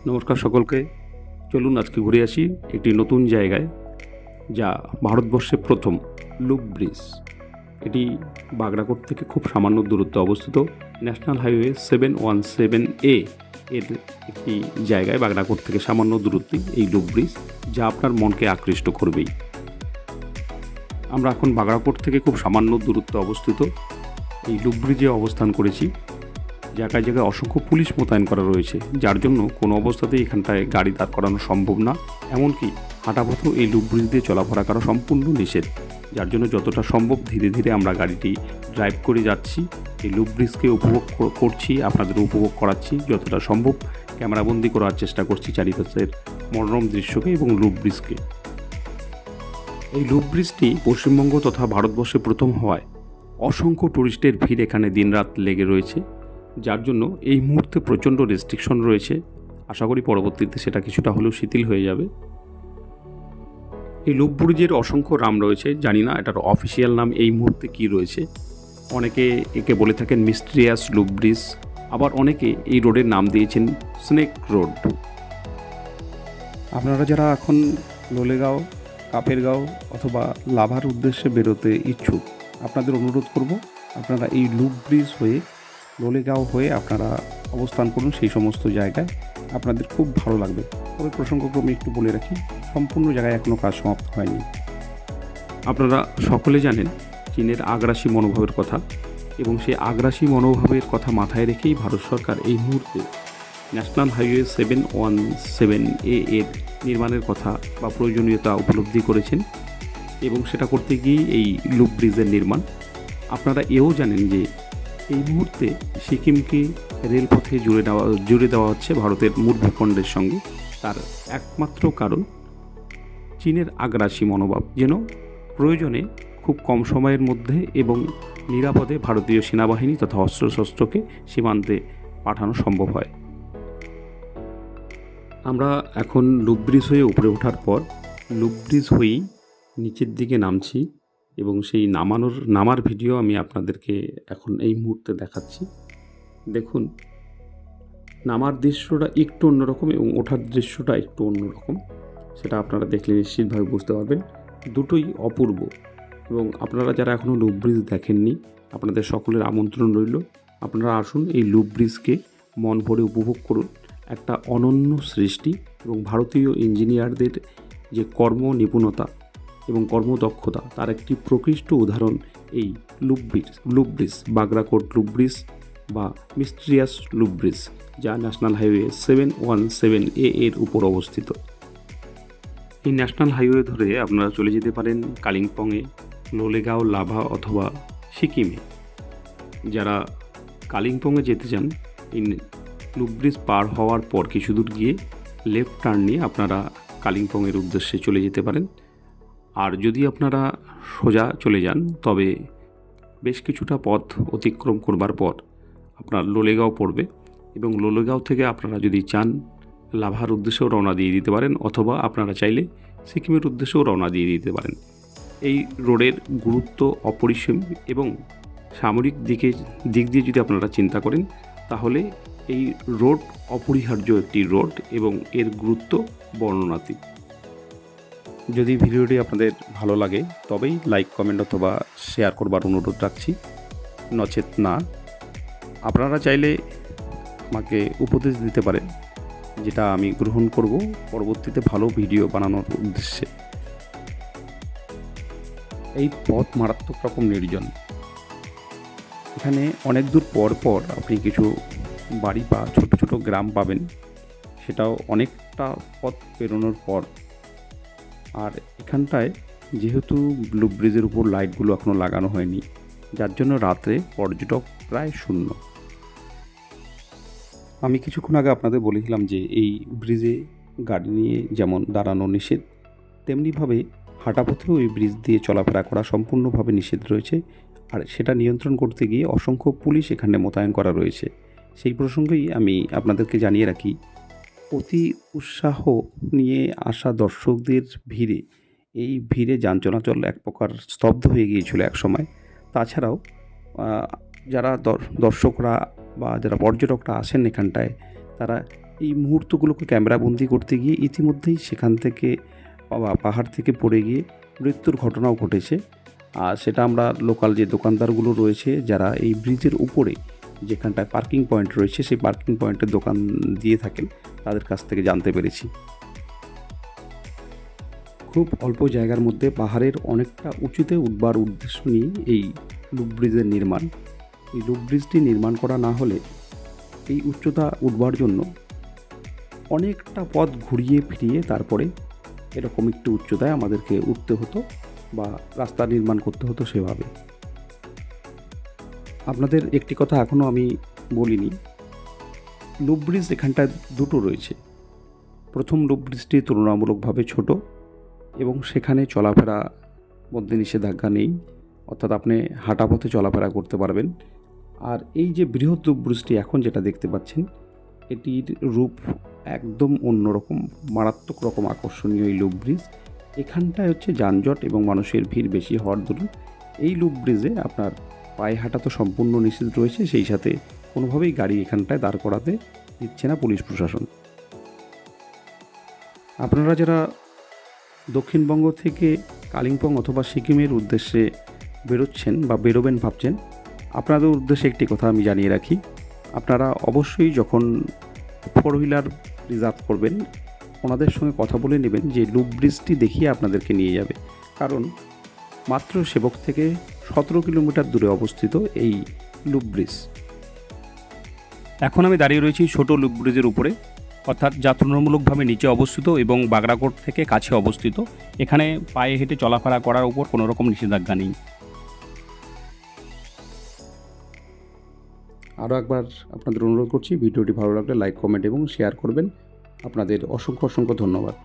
নমস্কার সকলকে। চলুন আজকে ঘুরে আসি একটি নতুন জায়গায়, যা ভারতবর্ষে প্রথম লুপ ব্রিজ। এটি বাগড়াকোট থেকে খুব সামান্য দূরত্বে অবস্থিত। ন্যাশনাল হাইওয়ে 717A এর একটি জায়গায় বাগড়াকোট থেকে সামান্য দূরত্বে এই লুপ ব্রিজ, যা আপনার মনকে আকৃষ্ট করবেই। আমরা এখন বাগড়াকোট থেকে খুব সামান্য দূরত্বে অবস্থিত এই লুপ ব্রিজে অবস্থান করেছি। জায়গায় জায়গায় অসংখ্য পুলিশ মোতায়েন করা রয়েছে, যার জন্য কোনো অবস্থাতেই এখানটায় গাড়ি দাঁড় করানো সম্ভব না। এমনকি হাঁটাপথেও এই লুপ ব্রিজ দিয়ে চলাফেরা করা সম্পূর্ণ নিষেধ, যার জন্য যতটা সম্ভব ধীরে ধীরে আমরা গাড়িটি ড্রাইভ করে যাচ্ছি। এই লুপ ব্রিজকে উপভোগ করছি, আপনাদের উপভোগ করাচ্ছি, যতটা সম্ভব ক্যামেরাবন্দি করার চেষ্টা করছি চারিপাশের মনোরম দৃশ্যকে এবং লুপ ব্রিজকে। এই লুপ ব্রিজটি পশ্চিমবঙ্গ তথা ভারতবর্ষে প্রথম হওয়ায় অসংখ্য টুরিস্টের ভিড় এখানে দিনরাত লেগে রয়েছে, যার জন্য এই মুহূর্তে প্রচণ্ড রেস্ট্রিকশন রয়েছে। আশা করি পরবর্তীতে সেটা কিছুটা হলেও শিথিল হয়ে যাবে। এই লুপ ব্রিজের অসংখ্য নাম রয়েছে, জানি না এটার অফিসিয়াল নাম এই মুহূর্তে কী রয়েছে। অনেকে একে বলে থাকেন মিস্ট্রিয়াস লুপ ব্রিজ, আবার অনেকে এই রোডের নাম দিয়েছেন স্নেক রোড। আপনারা যারা এখন লোলেগাঁও, কাপেরগাঁও অথবা লাভার উদ্দেশ্যে বেরোতে ইচ্ছুক, আপনাদের অনুরোধ করব আপনারা এই লুপ ব্রিজ হয়ে লোলেগাঁও হয়ে আপনারা অবস্থান করুন। সেই সমস্ত জায়গায় আপনাদের খুব ভালো লাগবে। তবে প্রসঙ্গক্রমে একটু বলে রাখি, সম্পূর্ণ জায়গায় এখনও কাজ সমাপ্ত হয়নি। আপনারা সকলে জানেন চীনের আগ্রাসী মনোভাবের কথা, এবং সেই আগ্রাসী মনোভাবের কথা মাথায় রেখেই ভারত সরকার এই মুহূর্তে ন্যাশনাল হাইওয়ে 717A এর নির্মাণের কথা বা প্রয়োজনীয়তা উপলব্ধি করেছেন, এবং সেটা করতে গিয়েই এই লুপ ব্রিজের নির্মাণ। আপনারা এও জানেন যে এই মুহূর্তে সিকিমকে রেলপথে জুড়ে দেওয়া হচ্ছে ভারতের মূল ভূখণ্ডের সঙ্গে। তার একমাত্র কারণ চীনের আগ্রাসী মনোভাব, যেন প্রয়োজনে খুব কম সময়ের মধ্যে এবং নিরাপদে ভারতীয় সেনাবাহিনী তথা অস্ত্রশস্ত্রকে সীমান্তে পাঠানো সম্ভব হয়। আমরা এখন লুপ ব্রিজ হয়ে উপরে ওঠার পর লুপ ব্রিজ হয়েই নিচের দিকে নামছি, এবং সেই নামার ভিডিও আমি আপনাদেরকে এখন এই মুহূর্তে দেখাচ্ছি। দেখুন, নামার দৃশ্যটা একটু অন্যরকম এবং ওঠার দৃশ্যটা একটু অন্যরকম। সেটা আপনারা দেখলে নিশ্চিতভাবে বুঝতে পারবেন। দুটোই অপূর্ব, এবং আপনারা যারা এখনও লুপ ব্রিজ দেখেননি, আপনাদের সকলের আমন্ত্রণ রইল। আপনারা আসুন, এই লুপ ব্রিজকে মন ভরে উপভোগ করুন। একটা অনন্য সৃষ্টি, এবং ভারতীয় ইঞ্জিনিয়ারদের যে কর্ম নিপুণতা এবং কর্মদক্ষতা, তার একটি প্রকৃষ্ট উদাহরণ এই loop bridge, Bagrakote loop bridge বা মিস্ট্রিয়াস লুপ ব্রিজ, যা ন্যাশনাল হাইওয়ে 717A এর উপর অবস্থিত। এই ন্যাশনাল হাইওয়ে ধরে আপনারা চলে যেতে পারেন কালিম্পংয়ে, লোলেগাঁও, লাভা অথবা সিকিমে। যারা কালিম্পংয়ে যেতে চান, এই লুপ ব্রিজ পার হওয়ার পর কিছু দূর গিয়ে লেফট টার্ন নিয়ে আপনারা কালিম্পংয়ের উদ্দেশ্যে চলে যেতে পারেন। আর যদি আপনারা সোজা চলে যান, তবে বেশ কিছুটা পথ অতিক্রম করবার পর আপনার লোলেগাঁও পড়বে, এবং লোলেগাঁও থেকে আপনারা যদি চান লাভার উদ্দেশ্যেও রওনা দিয়ে দিতে পারেন, অথবা আপনারা চাইলে সিকিমের উদ্দেশ্যেও রওনা দিয়ে দিতে পারেন। এই রোডের গুরুত্ব অপরিসীম, এবং সামরিক দিক দিয়ে যদি আপনারা চিন্তা করেন, তাহলে এই রোড অপরিহার্য একটি রোড, এবং এর গুরুত্ব বর্ণনাতীত। যদি ভিডিওটি আপনাদের ভালো লাগে, তবেই লাইক, কমেন্ট অথবা শেয়ার করবার অনুরোধ রাখছি, নচেত না। আপনারা চাইলে আমাকে উপদেশ দিতে পারেন, যেটা আমি গ্রহণ করব পরবর্তীতে ভালো ভিডিও বানানোর উদ্দেশ্যে। এই পথ মারাত্মক রকম নির্জন। এখানে অনেক দূর পর পর আপনি কিছু বাড়ি বা ছোট ছোট গ্রাম পাবেন, সেটাও অনেকটা পথ পেরোনোর পর। আর এখানটায় যেহেতু লুপ ব্রিজের উপর লাইটগুলো এখনও লাগানো হয়নি, যার জন্য রাত্রে পর্যটক প্রায় শূন্য। আমি কিছুক্ষণ আগে আপনাদের বলেছিলাম যে এই ব্রিজে গাড়ি নিয়ে যেমন দাঁড়ানো নিষেধ, তেমনিভাবে হাঁটাপথেও এই ব্রিজ দিয়ে চলাফেরা করা সম্পূর্ণভাবে নিষেধ রয়েছে। আর সেটা নিয়ন্ত্রণ করতে গিয়ে অসংখ্য পুলিশ এখানে মোতায়েন করা রয়েছে। সেই প্রসঙ্গেই আমি আপনাদেরকে জানিয়ে রাখি, অতি উৎসাহ নিয়ে আসা দর্শকদের ভিড়ে এই ভিড়ে যান চলাচল এক প্রকার স্তব্ধ হয়ে গিয়েছিল এক সময়। তাছাড়াও যারা দর্শকরা বা যারা পর্যটকরা আসেন এখানটায়, তারা এই মুহূর্তগুলোকে ক্যামেরাবন্দি করতে গিয়ে ইতিমধ্যেই সেখান থেকে পাহাড় থেকে পড়ে গিয়ে মৃত্যুর ঘটনাও ঘটেছে। আর সেটা আমরা লোকাল যে দোকানদারগুলো রয়েছে যারা এই ব্রিজের উপরে যেখানটায় পার্কিং পয়েন্ট রয়েছে সেই পার্কিং পয়েন্টের দোকান দিয়ে থাকেন তাদের কাছ থেকে জানতে পেরেছি। খুব অল্প জায়গার মধ্যে পাহাড়ের অনেকটা উঁচুতে উঠবার উদ্দেশ্য নিয়ে এই লুপ ব্রিজের নির্মাণ। এই লুপ ব্রিজটি নির্মাণ করা না হলে এই উচ্চতা উঠবার জন্য অনেকটা পথ ঘুরিয়ে ফিরিয়ে তারপরে এরকম একটু উচ্চতায় আমাদেরকে উঠতে হতো বা রাস্তা নির্মাণ করতে হতো সেভাবে। আপনাদের একটি কথা এখনও আমি বলিনি, লুপ ব্রিজ এখানটায় দুটো রয়েছে। প্রথম লুপ ব্রিজটি তুলনামূলকভাবে ছোট এবং সেখানে চলাফেরা মধ্যে নিষেধাজ্ঞা নেই, অর্থাৎ আপনি হাঁটা পথে চলাফেরা করতে পারবেন। আর এই যে বৃহৎ লুপ ব্রিজটি এখন যেটা দেখতে পাচ্ছেন এটির রূপ একদম অন্যরকম, মারাত্মক রকম আকর্ষণীয় এই লুপ ব্রিজ। এখানটায় হচ্ছে যানজট এবং মানুষের ভিড় বেশি হওয়ার দরুন এই লুপ ব্রিজে আপনার পায়ে হাঁটা তো সম্পূর্ণ নিষেধ রয়েছে, সেই সাথে কোনোভাবেই গাড়ি এখানটায় দাঁড় করাতে দিচ্ছে না পুলিশ প্রশাসন। আপনারা যারা দক্ষিণবঙ্গ থেকে কালিম্পং অথবা সিকিমের উদ্দেশ্যে বেরোচ্ছেন বা বেরোবেন ভাবছেন, আপনাদের উদ্দেশ্যে একটি কথা আমি জানিয়ে রাখি, আপনারা অবশ্যই যখন 4 হুইলার রিজার্ভ করবেন ওনাদের সঙ্গে কথা বলে নেবেন যে লুপ ব্রিজটি দেখিয়ে আপনাদেরকে নিয়ে যাবে, কারণ মাত্র সেবক থেকে 17 কিলোমিটার দূরে অবস্থিত এই লুপ ব্রিজ। এখন আমি দাঁড়িয়ে রয়েছি ছোট লুপ ব্রিজের উপরে, অর্থাৎ যা তুলনামূলকভাবে নিচে অবস্থিত এবং বাগড়াকোট থেকে কাছে অবস্থিত। এখানে পায়ে হেঁটে চলাফেরা করার উপর কোনো রকম নিষেধাজ্ঞা নেই। আরও একবার আপনাদের অনুরোধ করছি, ভিডিওটি ভালো লাগলে লাইক, কমেন্ট এবং শেয়ার করবেন। আপনাদের অসংখ্য ধন্যবাদ।